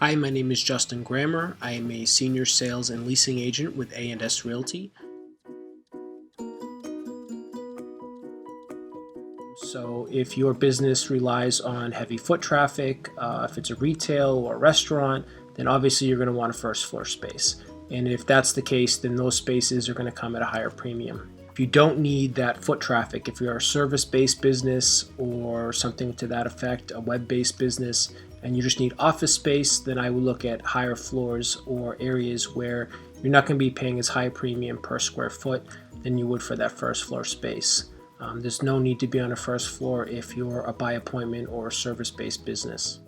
Hi, my name is Justin Grammer. I am a senior sales and leasing agent with A&S Realty. So if your business relies on heavy foot traffic, if it's a retail or a restaurant, then obviously you're going to want a first floor space. And if that's the case, then those spaces are going to come at a higher premium. If you don't need that foot traffic, if you're a service-based business or something to that effect, a web-based business, and you just need office space, then I would look at higher floors or areas where you're not going to be paying as high a premium per square foot than you would for that first floor space. There's no need to be on a first floor if you're a by appointment or service-based business.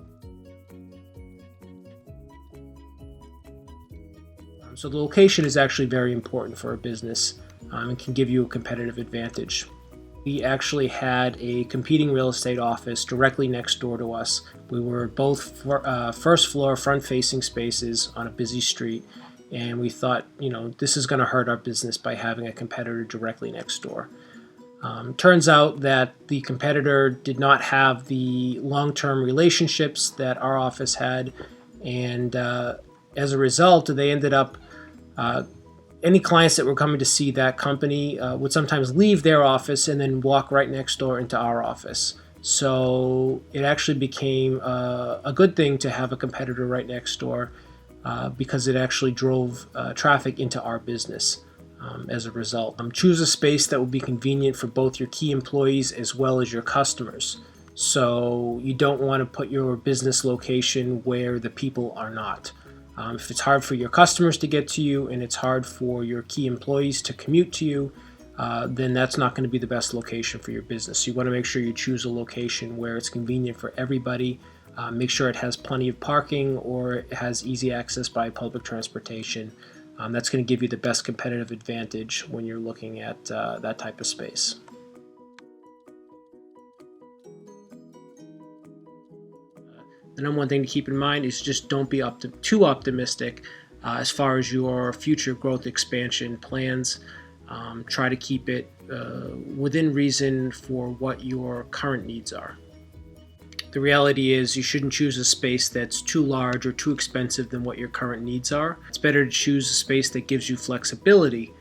So the location is actually very important for a business and can give you a competitive advantage. We actually had a competing real estate office directly next door to us. We were both first floor front-facing spaces on a busy street, and we thought, this is going to hurt our business by having a competitor directly next door. Turns out that the competitor did not have the long-term relationships that our office had, and as a result, they ended up any clients that were coming to see that company would sometimes leave their office and then walk right next door into our office. So it actually became a good thing to have a competitor right next door because it actually drove traffic into our business. As a result, choose a space that will be convenient for both your key employees as well as your customers. So you don't want to put your business location where the people are not. If it's hard for your customers to get to you and it's hard for your key employees to commute to you, then that's not going to be the best location for your business. You want to make sure you choose a location where it's convenient for everybody. Make sure it has plenty of parking or it has easy access by public transportation. That's going to give you the best competitive advantage when you're looking at that type of space. The number one thing to keep in mind is just don't be too optimistic as far as your future growth expansion plans. Try to keep it within reason for what your current needs are. The reality is you shouldn't choose a space that's too large or too expensive than what your current needs are. It's better to choose a space that gives you flexibility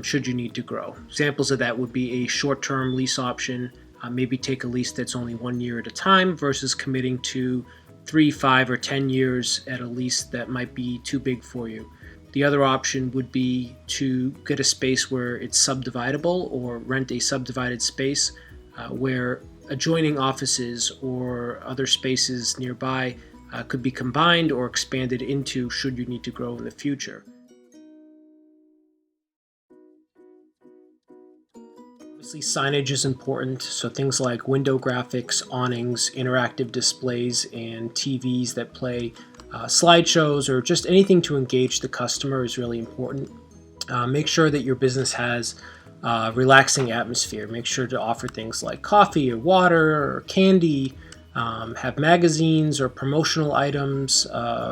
should you need to grow. Examples of that would be a short-term lease option. Maybe take a lease that's only 1 year at a time versus committing to 3, 5, or 10 years at a lease that might be too big for you. The other option would be to get a space where it's subdividable or rent a subdivided space where adjoining offices or other spaces nearby could be combined or expanded into should you need to grow in the future. Obviously, signage is important, so things like window graphics, awnings, interactive displays, and TVs that play slideshows or just anything to engage the customer is really important. Make sure that your business has relaxing atmosphere. Make sure to offer things like coffee or water or candy, have magazines or promotional items,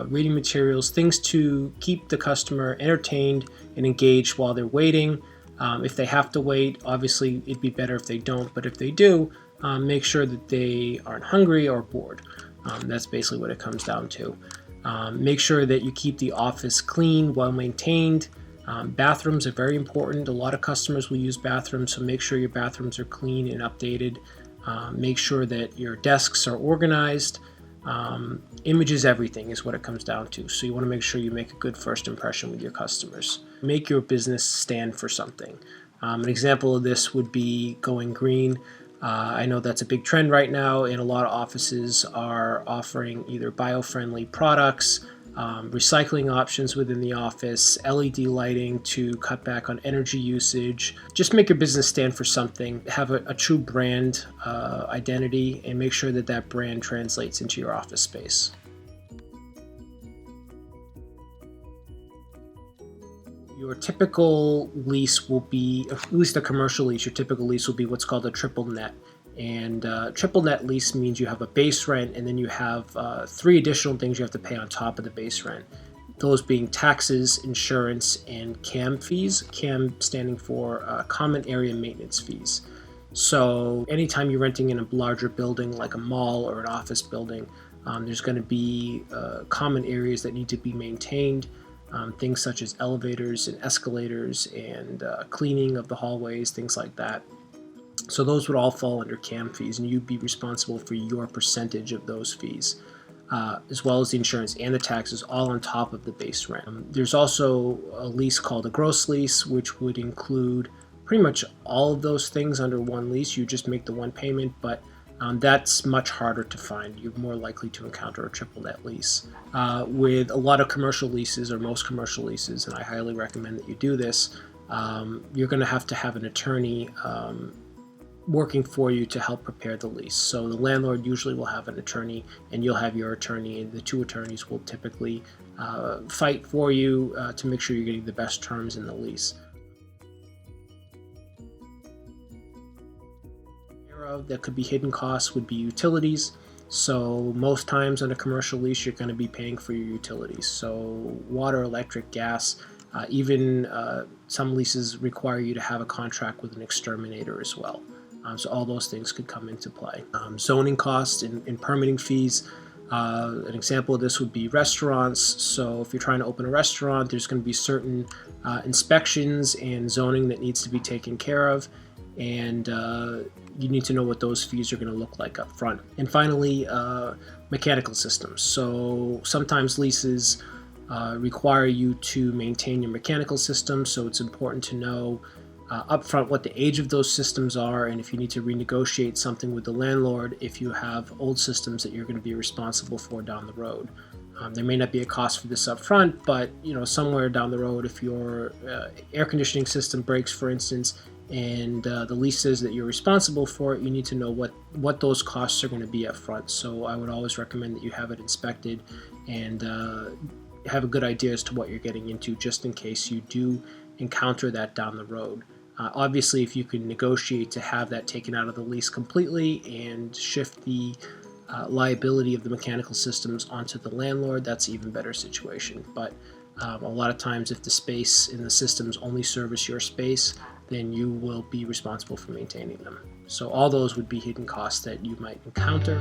reading materials, things to keep the customer entertained and engaged while they're waiting. If they have to wait, obviously it'd be better if they don't, but if they do, make sure that they aren't hungry or bored. That's basically what it comes down to. Make sure that you keep the office clean, well maintained. Bathrooms are very important. A lot of customers will use bathrooms, so make sure your bathrooms are clean and updated. Make sure that your desks are organized. Image is everything is what it comes down to. So you want to make sure you make a good first impression with your customers. Make your business stand for something. An example of this would be going green. I know that's a big trend right now, and a lot of offices are offering either bio-friendly products, recycling options within the office, LED lighting to cut back on energy usage. Just make your business stand for something, have a true brand identity, and make sure that that brand translates into your office space. Your typical lease will be, at least a commercial lease, your typical lease will be what's called a triple net. And triple net lease means you have a base rent and then you have 3 additional things you have to pay on top of the base rent. Those being taxes, insurance, and CAM fees. CAM standing for Common Area Maintenance Fees. So anytime you're renting in a larger building like a mall or an office building, There's going to be common areas that need to be maintained, things such as elevators and escalators and cleaning of the hallways, things like that. So those would all fall under CAM fees, and you'd be responsible for your percentage of those fees, as well as the insurance and the taxes, all on top of the base rent. There's also a lease called a gross lease, which would include pretty much all of those things under one lease. You just make the one payment, but that's much harder to find. You're more likely to encounter a triple net lease. With a lot of commercial leases, or most commercial leases, and I highly recommend that you do this, you're going to have an attorney working for you to help prepare the lease. So the landlord usually will have an attorney, and you'll have your attorney, and the two attorneys will typically fight for you to make sure you're getting the best terms in the lease. That could be hidden costs would be utilities. So most times on a commercial lease, you're going to be paying for your utilities. So water, electric, gas, even some leases require you to have a contract with an exterminator as well. So all those things could come into play. Zoning costs and permitting fees. An example of this would be restaurants. So if you're trying to open a restaurant, there's going to be certain inspections and zoning that needs to be taken care of, and you need to know what those fees are going to look like up front. And finally, mechanical systems. So sometimes leases require you to maintain your mechanical system, so it's important to know upfront what the age of those systems are, and if you need to renegotiate something with the landlord if you have old systems that you're going to be responsible for down the road. There may not be a cost for this up front, but somewhere down the road, if your air conditioning system breaks, for instance, and the lease says that you're responsible for it, you need to know what those costs are going to be up front. So I would always recommend that you have it inspected and have a good idea as to what you're getting into, just in case you do encounter that down the road. Obviously, if you can negotiate to have that taken out of the lease completely and shift the liability of the mechanical systems onto the landlord, that's an even better situation. But a lot of times, if the space and the systems only service your space, then you will be responsible for maintaining them. So all those would be hidden costs that you might encounter.